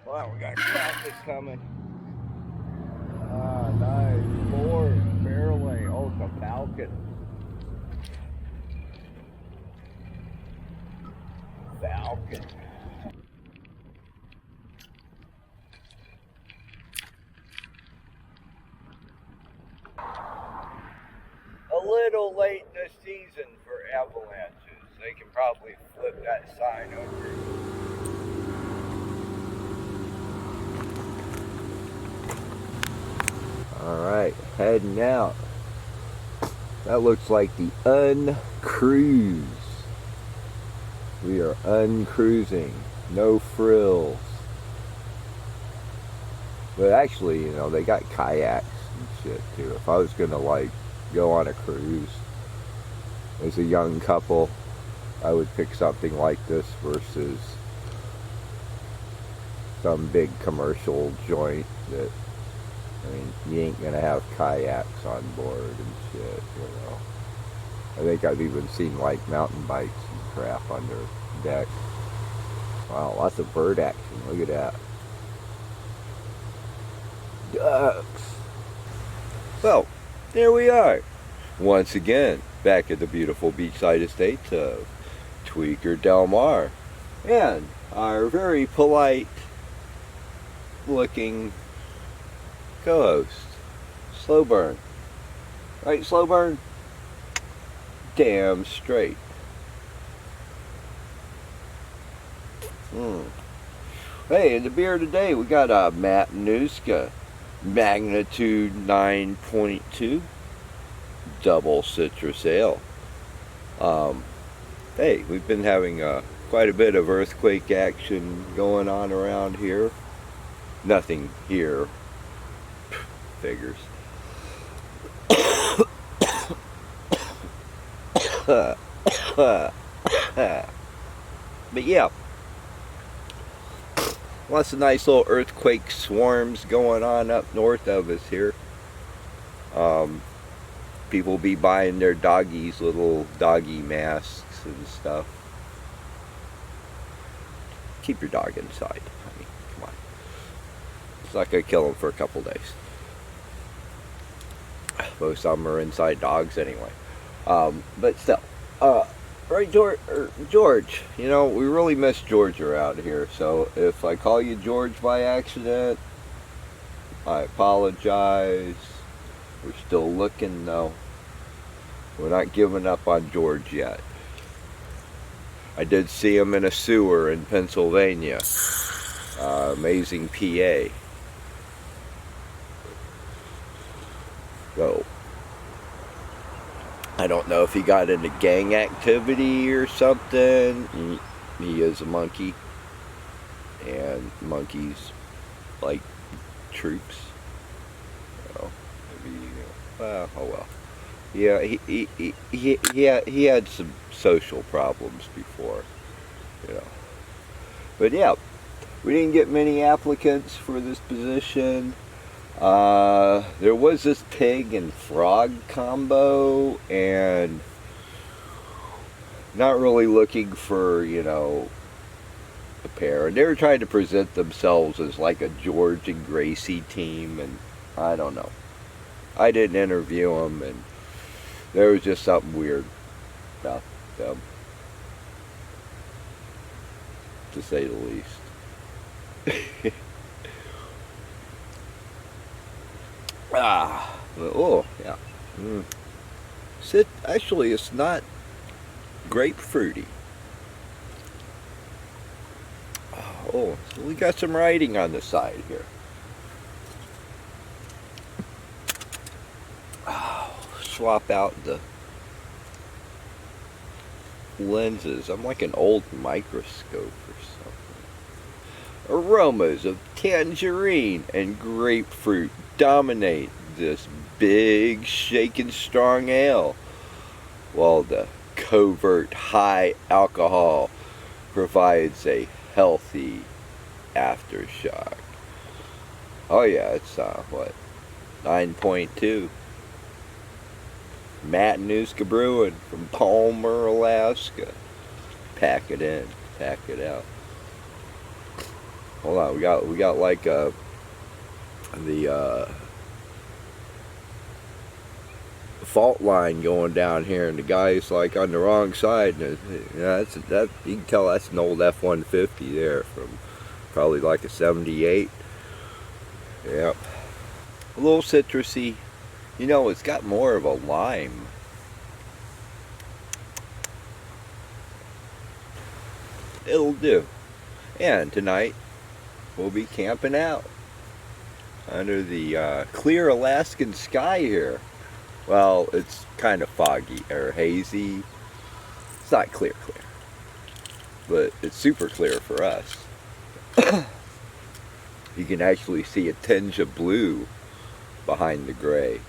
Wow, we got traffic coming. Ah, nice. Ford, Fairway. Oh, it's a Falcon. Falcon. A little late in the season for avalanches. They can probably flip that sign over. Alright, heading out. That looks like the uncruise. We are uncruising. No frills. But actually, you know, they got kayaks and shit too. If I was gonna like go on a cruise as a young couple, I would pick something like this versus some big commercial joint that, I mean, you ain't gonna have kayaks on board and shit, you know. I think I've even seen like mountain bikes and crap on their deck. Wow, lots of bird action. Look at that. Ducks. Well, there we are. Once again, back at the beautiful beachside estates of Tweaker Del Mar. And our very polite looking co-host, Slow Burn. Right, Slow Burn? Damn straight. Hey, in the beer today, we got a Matanuska magnitude 9.2 double citrus ale. Hey, we've been having quite a bit of earthquake action going on around here. Nothing here. Figures. But yeah, lots of nice little earthquake swarms going on up north of us here. People be buying their doggies little doggy masks and stuff. Keep your dog inside. I mean, come on. It's not gonna kill them for a couple days. Most of them are inside dogs anyway. But still, right, George, you know, we really miss George around here. So if I call you George by accident, I apologize. We're still looking though. We're not giving up on George yet. I did see him in a sewer in Pennsylvania. Amazing PA. So, I don't know if he got into gang activity or something. He is a monkey. And monkeys like troops. So, maybe, oh well. Yeah, he had some social problems before, you know. But yeah, we didn't get many applicants for this position. There was this pig and frog combo, and not really looking for, you know, a pair. And they were trying to present themselves as like a George and Gracie team, and I don't know. I didn't interview them, and there was just something weird about them, to say the least. Oh, yeah. Actually, it's not grapefruity. Oh, so we got some writing on the side here. Swap out the lenses. I'm like an old microscope or something. Aromas of tangerine and grapefruit dominate this big, shaken strong ale, while the covert high alcohol provides a healthy aftershock. Oh yeah, it's what, 9.2. Matanuska Brewing from Palmer, Alaska. Pack it in, pack it out. hold on, we got like the fault line going down here, and the guy's like on the wrong side, and that you can tell that's an old F-150 there from probably like a 78. Yep. A little citrusy. You know, it's got more of a lime. It'll do. And tonight we'll be camping out under the clear Alaskan sky here. Well, it's kind of foggy or hazy. It's not clear, but it's super clear for us. You can actually see a tinge of blue behind the gray.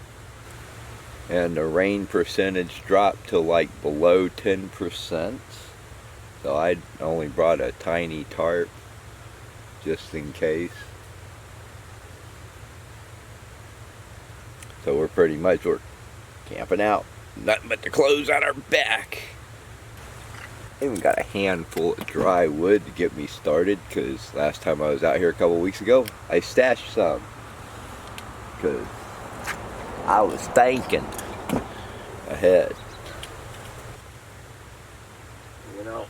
And the rain percentage dropped to like below 10%. So I only brought a tiny tarp just in case. So we're camping out. Nothing but the clothes on our back. Even got a handful of dry wood to get me started, because last time I was out here a couple weeks ago, I stashed some. Because I was thinking ahead. You know,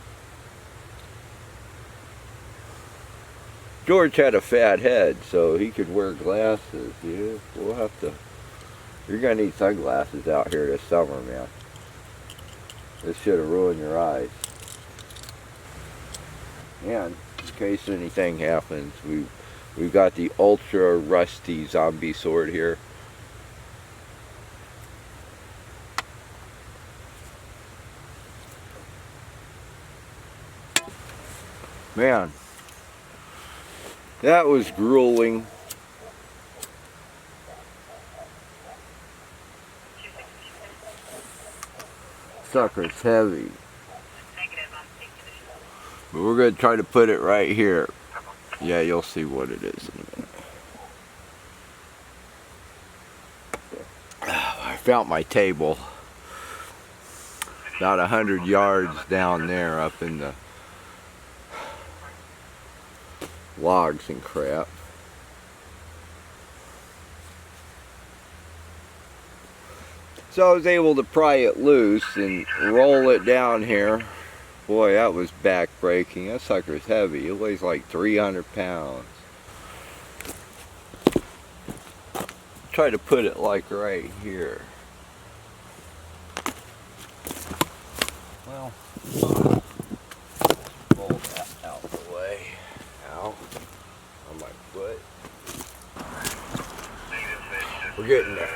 George had a fat head, so he could wear glasses. Yeah, we'll have to. You're gonna need sunglasses out here this summer, man. This should have ruined your eyes. And in case anything happens, we've got the ultra rusty zombie sword here. Man, that was grueling. Sucker's heavy. But we're going to try to put it right here. Yeah, you'll see what it is in a minute. I found my table about 100 yards down there up in the logs and crap. So I was able to pry it loose and roll it down here. Boy, that was back-breaking. That sucker's heavy. It weighs like 300 pounds. Try to put it like right here. Well, roll that out of the way. Ow. On my foot. We're getting there.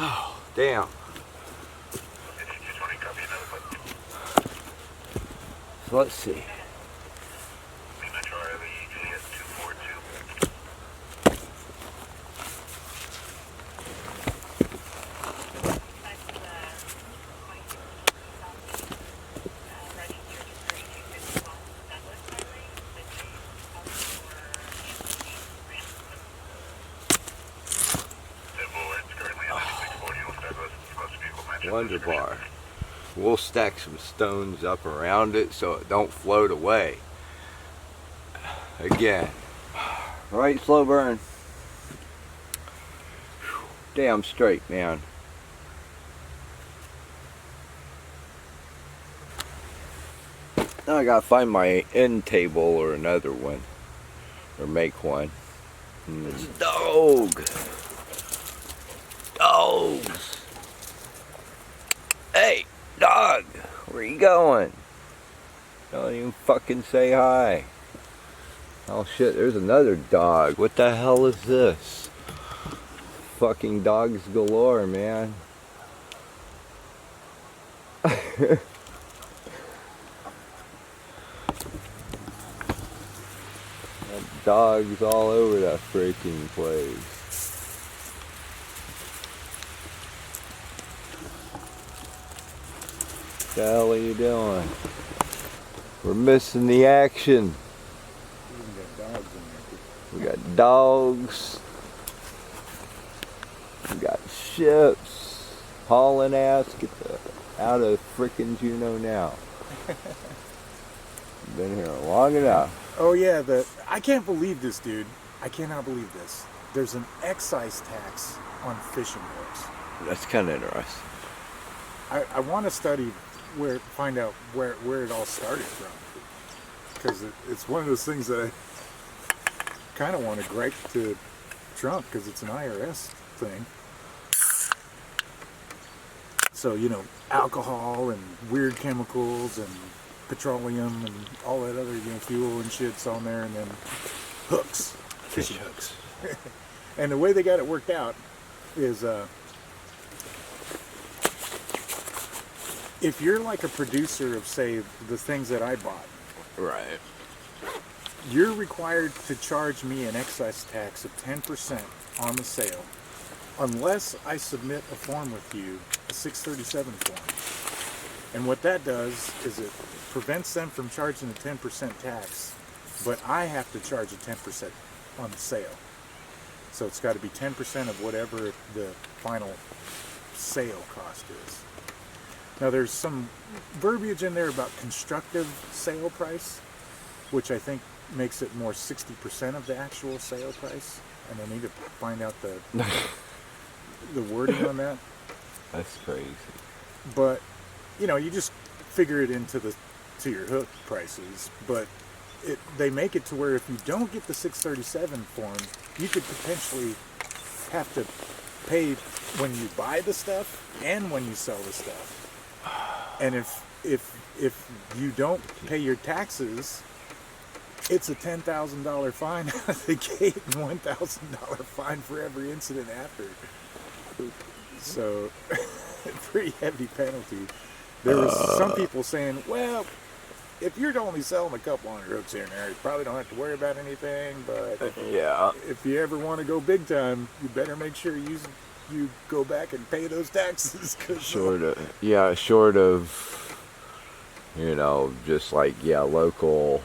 Oh, damn. So let's see. Wonder bar. We'll stack some stones up around it so it don't float away. Again. Right, slow burn. Damn straight, man. Now I gotta find my end table or another one. Or make one. It's a dog. Dogs. Hey, dog, where you going? Don't even fucking say hi. Oh shit, there's another dog. What the hell is this? Fucking dogs galore, man. Dogs all over that freaking place. What the hell are you doing? We're missing the action. We got dogs. We got ships. Hauling ass, get the out of frickin' Juneau now. Been here long enough. Oh yeah, I can't believe this, dude. I cannot believe this. There's an excise tax on fishing hooks. That's kind of interesting. I want to find out where it all started from, because it's one of those things that I kind of want to gripe to Trump, because it's an IRS thing. So, alcohol and weird chemicals and petroleum and all that other, fuel and shit's on there, and then hooks, fishing hooks. And the way they got it worked out is, if you're like a producer of, say, the things that I bought, Right. you're required to charge me an excise tax of 10% on the sale, unless I submit a form with you, a 637 form. And what that does is it prevents them from charging a 10% tax, but I have to charge a 10% on the sale. So it's got to be 10% of whatever the final sale cost is. Now there's some verbiage in there about constructive sale price, which I think makes it more 60% of the actual sale price. And I need to find out the wording on that. That's crazy. But you just figure it into your hook prices. But they make it to where if you don't get the 637 form, you could potentially have to pay when you buy the stuff and when you sell the stuff. And if you don't pay your taxes, it's a $10,000 fine out of the gate and $1,000 fine for every incident after. So, pretty heavy penalty. There was some people saying, well, if you're only selling a couple hundred hooks here and there, you probably don't have to worry about anything. But Yeah. if you ever want to go big time, you better make sure you go back and pay those taxes. Short of, just like, local.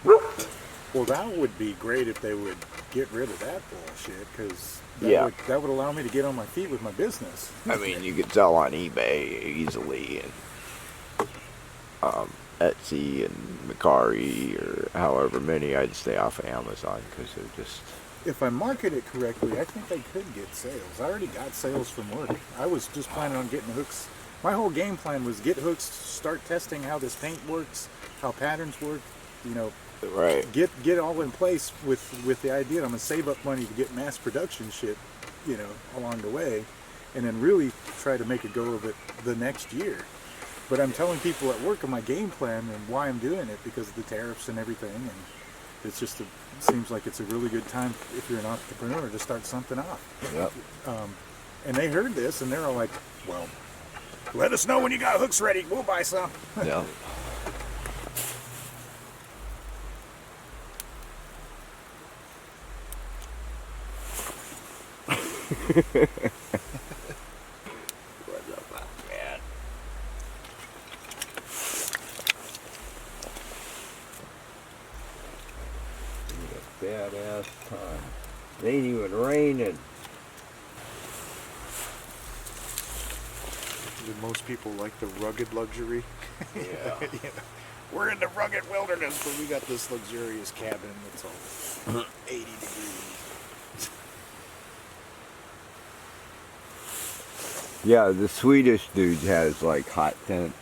Well, that would be great if they would get rid of that bullshit, because that would allow me to get on my feet with my business. I mean, you could sell on eBay easily, and Etsy and Mercari, or however many. I'd stay off of Amazon because they're just... If I market it correctly, I think I could get sales. I already got sales from work. I was just planning on getting hooks. My whole game plan was get hooks, start testing how this paint works, how patterns work, Right. Get all in place with the idea that I'm going to save up money to get mass production shit, along the way, and then really try to make a go of it the next year. But I'm telling people at work of my game plan and why I'm doing it, because of the tariffs and everything, and it's just it seems like it's a really good time if you're an entrepreneur to start something off. Yep. And they heard this and they're all like, well, let us know when you got hooks ready, we'll buy some. Yeah. What's up, man? A badass time. It ain't even raining. Most people like the rugged luxury. Yeah. We're in the rugged wilderness, but we got this luxurious cabin that's all 80 degrees. Yeah, the Swedish dude has like hot tents.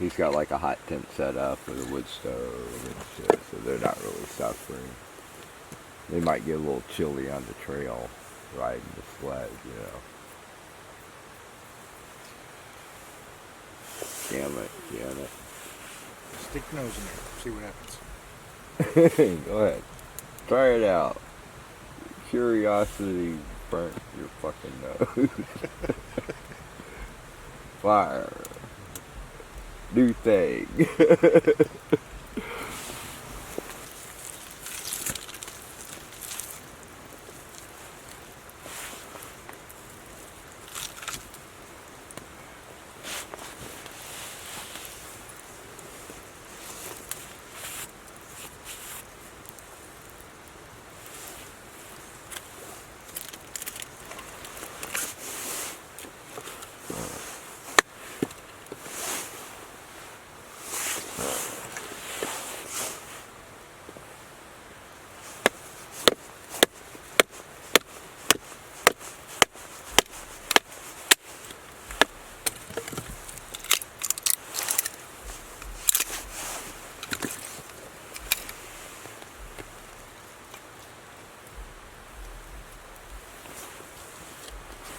He's got like a hot tent set up with a wood stove and shit, so they're not really suffering. They might get a little chilly on the trail riding the sled, Damn it. Stick your nose in there, see what happens. Go ahead. Try it out. Curiosity burnt your fucking nose. Fire. New thing.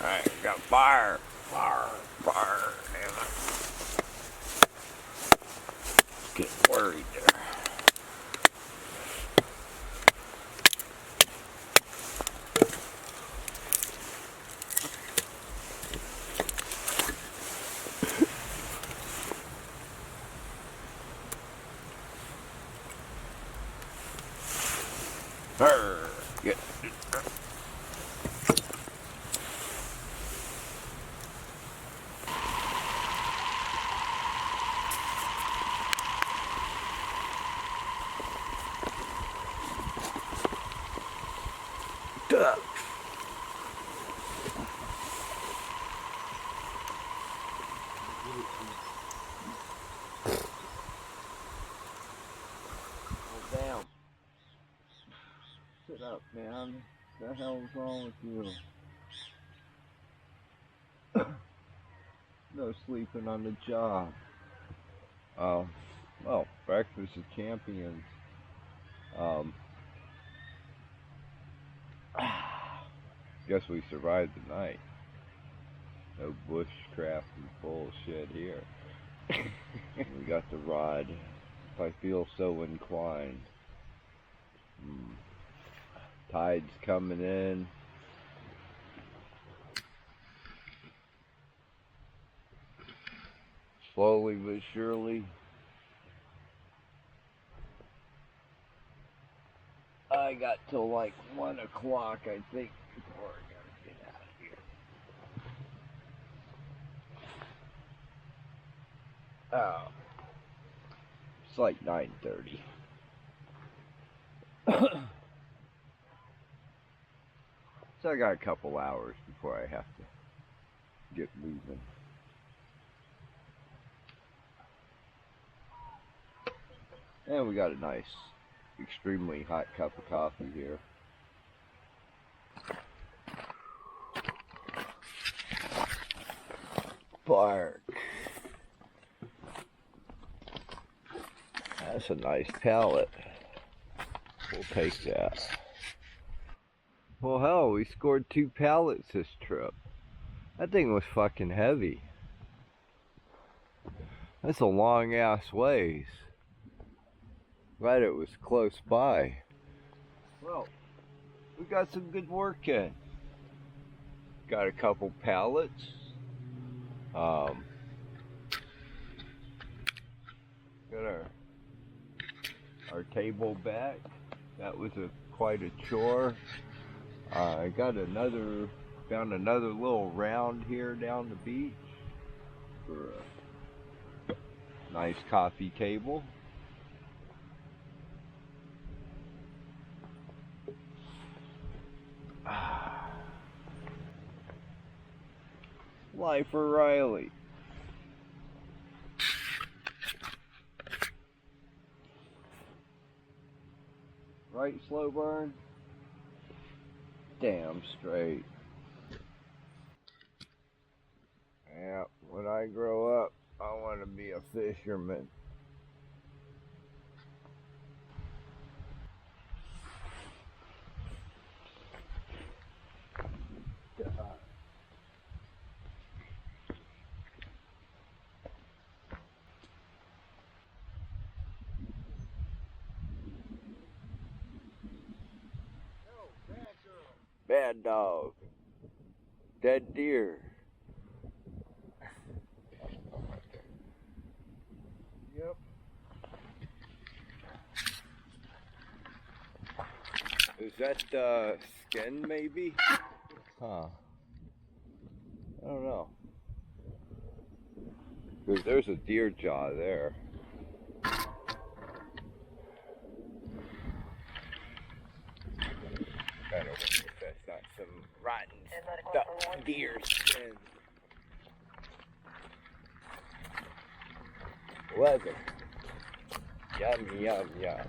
Alright, got fire. Fire. Fire. Damn it. Getting worried there. Get. Duck. Down. Sit up, man. What the hell's wrong with you? No sleeping on the job. Well, breakfast of champions. Guess we survived the night. No bushcraft and bullshit here. We got the rod. If I feel so inclined. Tide's coming in. Slowly but surely. I got till like 1 o'clock, I think, before I gotta get out of here. Oh. It's like 9:30. So I got a couple hours before I have to get moving. And we got a nice, extremely hot cup of coffee here. Bark. That's a nice pallet. We'll take that. Well, hell, we scored 2 pallets this trip. That thing was fucking heavy. That's a long ass ways. Glad it was close by. Well, we got some good work in. Got a couple pallets. Got our table back. That was quite a chore. I found another little round here down the beach for a nice coffee table. Life O'Reilly. Right, slow burn? Damn straight. Yeah, when I grow up, I want to be a fisherman. Bad dog. Dead deer. Yep. Is that skin maybe? Huh. I don't know. Because there's a deer jaw there. I don't know if that's not some rotten stuck deer skin. Leather. Yum, yum, yum.